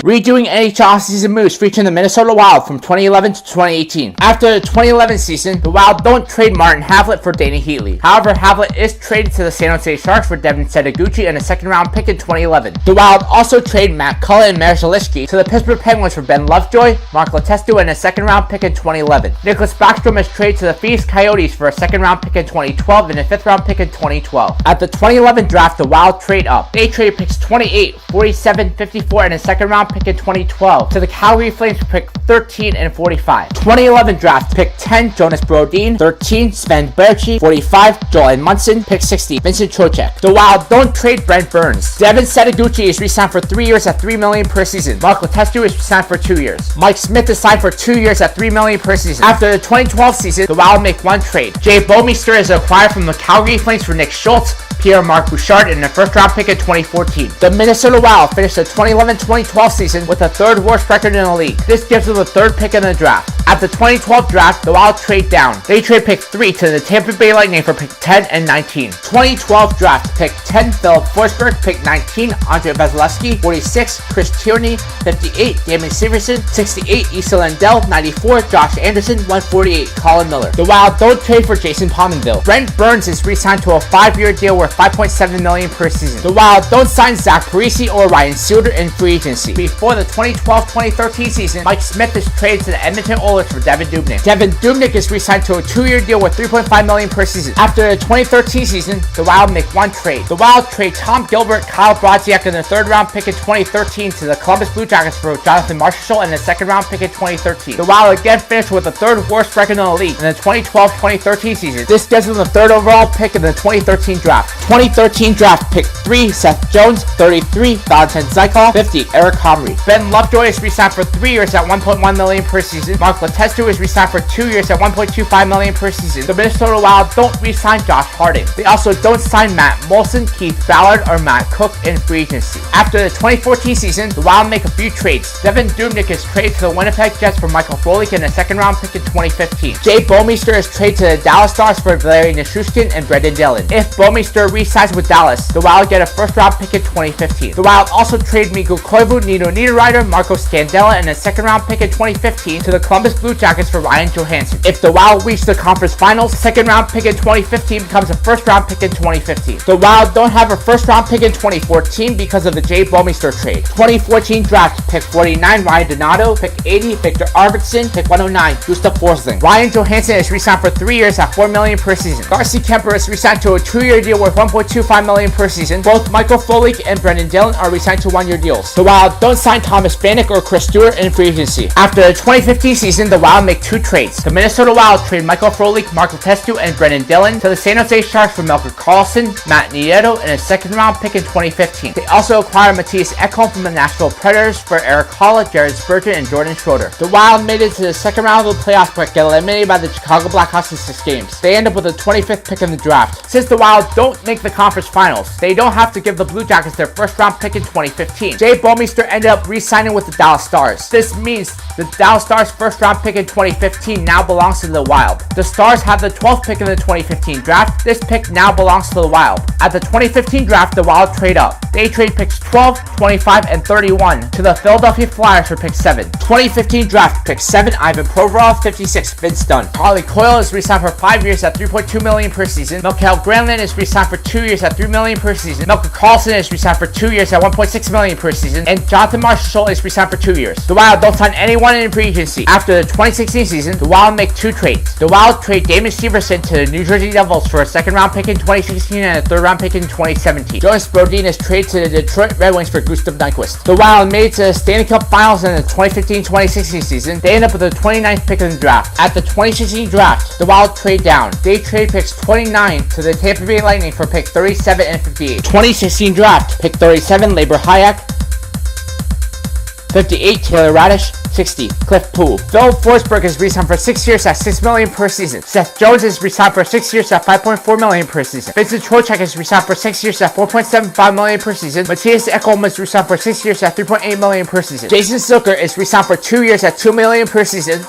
Redoing NHL offseason moves featuring the Minnesota Wild from 2011 to 2018. After the 2011 season, the Wild don't trade Martin Havlat for Dany Heatley. However, Havlat is traded to the San Jose Sharks for Devin Setoguchi and a second-round pick in 2011. The Wild also trade Matt Cullen and A.Vasilevskiy to the Pittsburgh Penguins for Ben Lovejoy, Mark Letestu, and a second-round pick in 2011. Nicholas Backstrom is traded to the Phoenix Coyotes for a second-round pick in 2012 and a fifth-round pick in 2012. At the 2011 draft, the Wild trade up. They trade picks 28, 47, 54, and a second-round pick in 2012 to the Calgary Flames for pick 13 and 45. 2011 draft, pick 10, Jonas Brodin, 13, Sven Baertschi, 45, Joel Edmundson, pick 60, Vincent Trocheck. The Wild don't trade Brent Burns. Devin Setoguchi is re-signed for 3 years at $3 million per season. Mark Letestu is re-signed for 2 years. Mike Smith is signed for 2 years at $3 million per season. After the 2012 season, the Wild make one trade. Jay Bouwmeester is acquired from the Calgary Flames for Nick Schultz, Pierre-Marc Bouchard, and a first-round pick in 2014. The Minnesota Wild finished the 2011-2012 season with the third worst record in the league. This gives them the third pick in the draft. At the 2012 draft, the Wild trade down. They trade pick 3 to the Tampa Bay Lightning for pick 10 and 19. 2012 draft, pick 10, F.Forsberg, pick 19, A.Vasilevskiy, 46, Chris Tierney, 58, Damon Severson, 68, Issa Lindell, 94, Josh Anderson, 148, Colin Miller. The Wild don't trade for Jason Pominville. Brent Burns is re-signed to a 5-year deal worth $5.7 million per season. The Wild don't sign Zach Parise or Ryan Suter in free agency. Before the 2012-2013 season, Mike Smith is traded to the Edmonton Oilers for Devin Dubnyk. Devin Dubnyk is re-signed to a 2-year deal worth $3.5 million per season. After the 2013 season, the Wild make one trade. The Wild trade Tom Gilbert, Kyle Brodziak, and a third-round pick in 2013 to the Columbus Blue Jackets for Jonathan Marchessault and a second-round pick in 2013. The Wild again finished with the third worst record in the league in the 2012-2013 season. This gives them the third overall pick in the 2013 draft. 2013 draft, pick 3, Seth Jones, 33, Valentin Zykov, 50, Eric Comrie. Ben Lovejoy is re-signed for 3 years at $1.1 million per season. Mark Letestu is re-signed for 2 years at $1.25 million per season. The Minnesota Wild don't re-sign Josh Harding. They also don't sign Matt Molson, Keith Ballard, or Matt Cook in free agency. After the 2014 season, the Wild make a few trades. Devin Dubnyk is traded to the Winnipeg Jets for Michael Frolik and a second-round pick in 2015. Jay Bouwmeester is traded to the Dallas Stars for Valeri Nichushkin and Brendan Dillon. If Bouwmeester re-signs with Dallas, the Wild get a first-round pick in 2015. The Wild also trade Mikko Koivu, Nino Niederreiter, Marco Scandella, and a second-round pick in 2015 to the Columbus Blue Jackets for Ryan Johansson. If the Wild reach the conference finals, second-round pick in 2015 becomes a first-round pick in 2015. The Wild don't have a first-round pick in 2014 because of the Jay Bouwmeester trade. 2014 draft, pick 49, Ryan Donato, pick 80, Victor Arvidsson, pick 109, Gustav Forsling. Ryan Johansson is re-signed for 3 years at $4 million per season. Darcy Kemper is re-signed to a 2-year deal worth $1.25 million per season. Both Michael Frolik and Brendan Dillon are re-signed to 1-year deals. The Wild don't sign Thomas Vanek or Chris Stewart in free agency. After the 2015 season, the Wild make 2 trades. The Minnesota Wild trade Michael Frolik, Mark Letestu, and Brendan Dillon to the San Jose Sharks for Melker Karlsson, Matt Nieto, and a second-round pick in 2015. They also acquire Mattias Ekholm from the Nashville Predators for Eric Haula, Jared Spurgeon, and Jordan Schroeder. The Wild made it to the second round of the playoffs but get eliminated by the Chicago Blackhawks in 6 games. They end up with the 25th pick in the draft. Since the Wild don't make the conference finals, they don't have to give the Blue Jackets their first-round pick in 2015. Jay Bouwmeester ended up re-signing with the Dallas Stars. This means the Dallas Stars' first-round pick in 2015 now belongs to the Wild. The Stars have the 12th pick in the 2015 draft. This pick now belongs to the Wild. At the 2015 draft, the Wild trade up. They trade picks 12, 25, and 31 to the Philadelphia Flyers for pick 7. 2015 draft, pick 7, I.Provorov, 56, Vince Dunn. Harley Coyle is re-signed for 5 years at $3.2 million per season. M.Ekholm-J.Faulk is re-signed for 2 years at $3 million per season. Melker Karlsson is re-signed for 2 years at $1.6 million per season. And Jonathan Marchessault is re-signed for 2 years. The Wild don't sign anyone in free agency. After the 2016 season, the Wild make 2 trades. The Wild trade Damon Severson to the New Jersey Devils for a second-round pick in 2016 and a third-round pick in 2017. Jonas Brodin is traded to the Detroit Red Wings for Gustav Nyquist. The Wild made it to the Stanley Cup Finals in the 2015-2016 season. They end up with the 29th pick in the draft. At the 2016 draft, the Wild trade down. They trade picks 29 to the Tampa Bay Lightning for pick 37 and 58. 2016 draft, pick 37, Labor Hayek, 58, Taylor Radish, 60, Cliff Poole. F.Forsberg is re-signed for 6 years at $6 million per season. Seth Jones is re-signed for 6 years at $5.4 million per season. Vincent Trocheck is re-signed for 6 years at $4.75 million per season. Mattias Ekholm is re-signed for 6 years at $3.8 million per season. Jason Zucker is re-signed for 2 years at $2 million per season.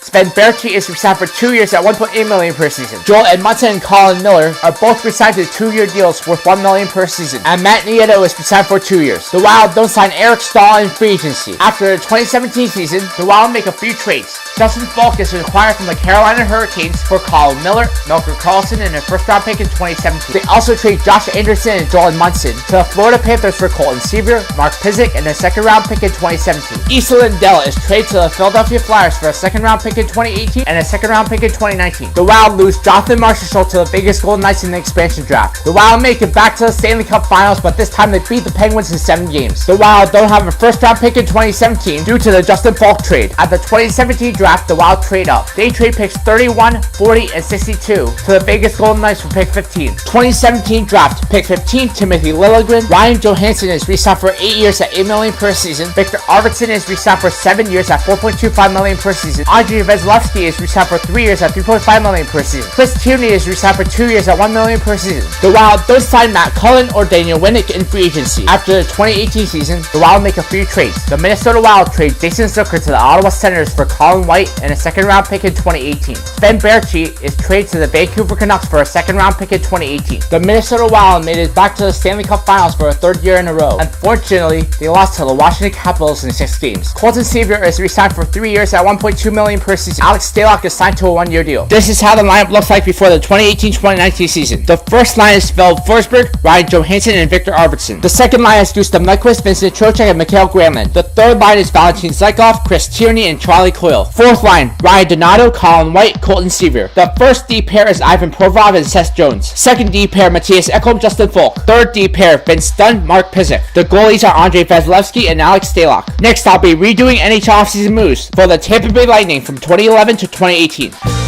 Sven Baertschi is re-signed for 2 years at $1.8 million per season. Joel Edmundson and Colin Miller are both re-signed to 2-year deals worth $1 million per season, and Matt Nieto is re-signed for 2 years. The Wild don't sign Eric Staal in free agency. After the 2017 season, the Wild make a few trades. Justin Faulk is acquired from the Carolina Hurricanes for Colin Miller, Melker Karlsson, and a first-round pick in 2017. They also trade Josh Anderson and Joel Edmundson to the Florida Panthers for Colton Sceviour, Mark Pysyk, and a second-round pick in 2017. Esa Lindell is traded to the Philadelphia Flyers for a second-round pick in 2018 and a second-round pick in 2019. The Wild lose Jonathan Marchessault to the Vegas Golden Knights in the expansion draft. The Wild make it back to the Stanley Cup Finals, but this time they beat the Penguins in 7 games. The Wild don't have a first-round pick in 2017 due to the Justin Faulk trade. At the 2017 draft, the Wild trade up. They trade picks 31, 40, and 62 to the Vegas Golden Knights for pick 15. 2017 draft, pick 15, Timothy Liljegren. Ryan Johansson is re-signed for 8 years at $8 million per season. Victor Arvidsson is re-signed for 7 years at $4.25 million per season. A.Vasilevskiy is re-signed for 3 years at $3.5 million per season. Chris Tierney is re-signed for 2 years at $1 million per season. The Wild don't sign Matt Cullen or Daniel Winnick in free agency. After the 2018 season, the Wild make a few trades. The Minnesota Wild trade Jason Zucker to the Ottawa Senators for Colin White and a second-round pick in 2018. Sven Baertschi is traded to the Vancouver Canucks for a second-round pick in 2018. The Minnesota Wild made it back to the Stanley Cup Finals for a 3rd year in a row. Unfortunately, they lost to the Washington Capitals in 6 games. Colton Sceviour is re-signed for 3 years at $1.2 million per season. A Stalock is signed to a 1-year deal. This is how the lineup looks like before the 2018-2019 season. The first line is F.Forsberg, Ryan Johansson, and Victor Arvidsson. The second line is G.Nyquist-V.Trocheck-M, Vincent Trocheck, and M.Ekholm-J.Faulk. The third line is Valentin Zykov, Chris Tierney, and Charlie Coyle. Fourth line, Ryan Donato, Colin White, Colton Sceviour. The first D pair is I.Provorov and Seth Jones. Second D pair, Mattias Ekholm, Justin Faulk. Third D pair, V.Dunn-M.Pysyk, Mark Pysyk. The goalies are A.Vasilevskiy and A.Stalock. Next, I'll be redoing NHL offseason moves for the Tampa Bay Lightning from 2011 to 2018.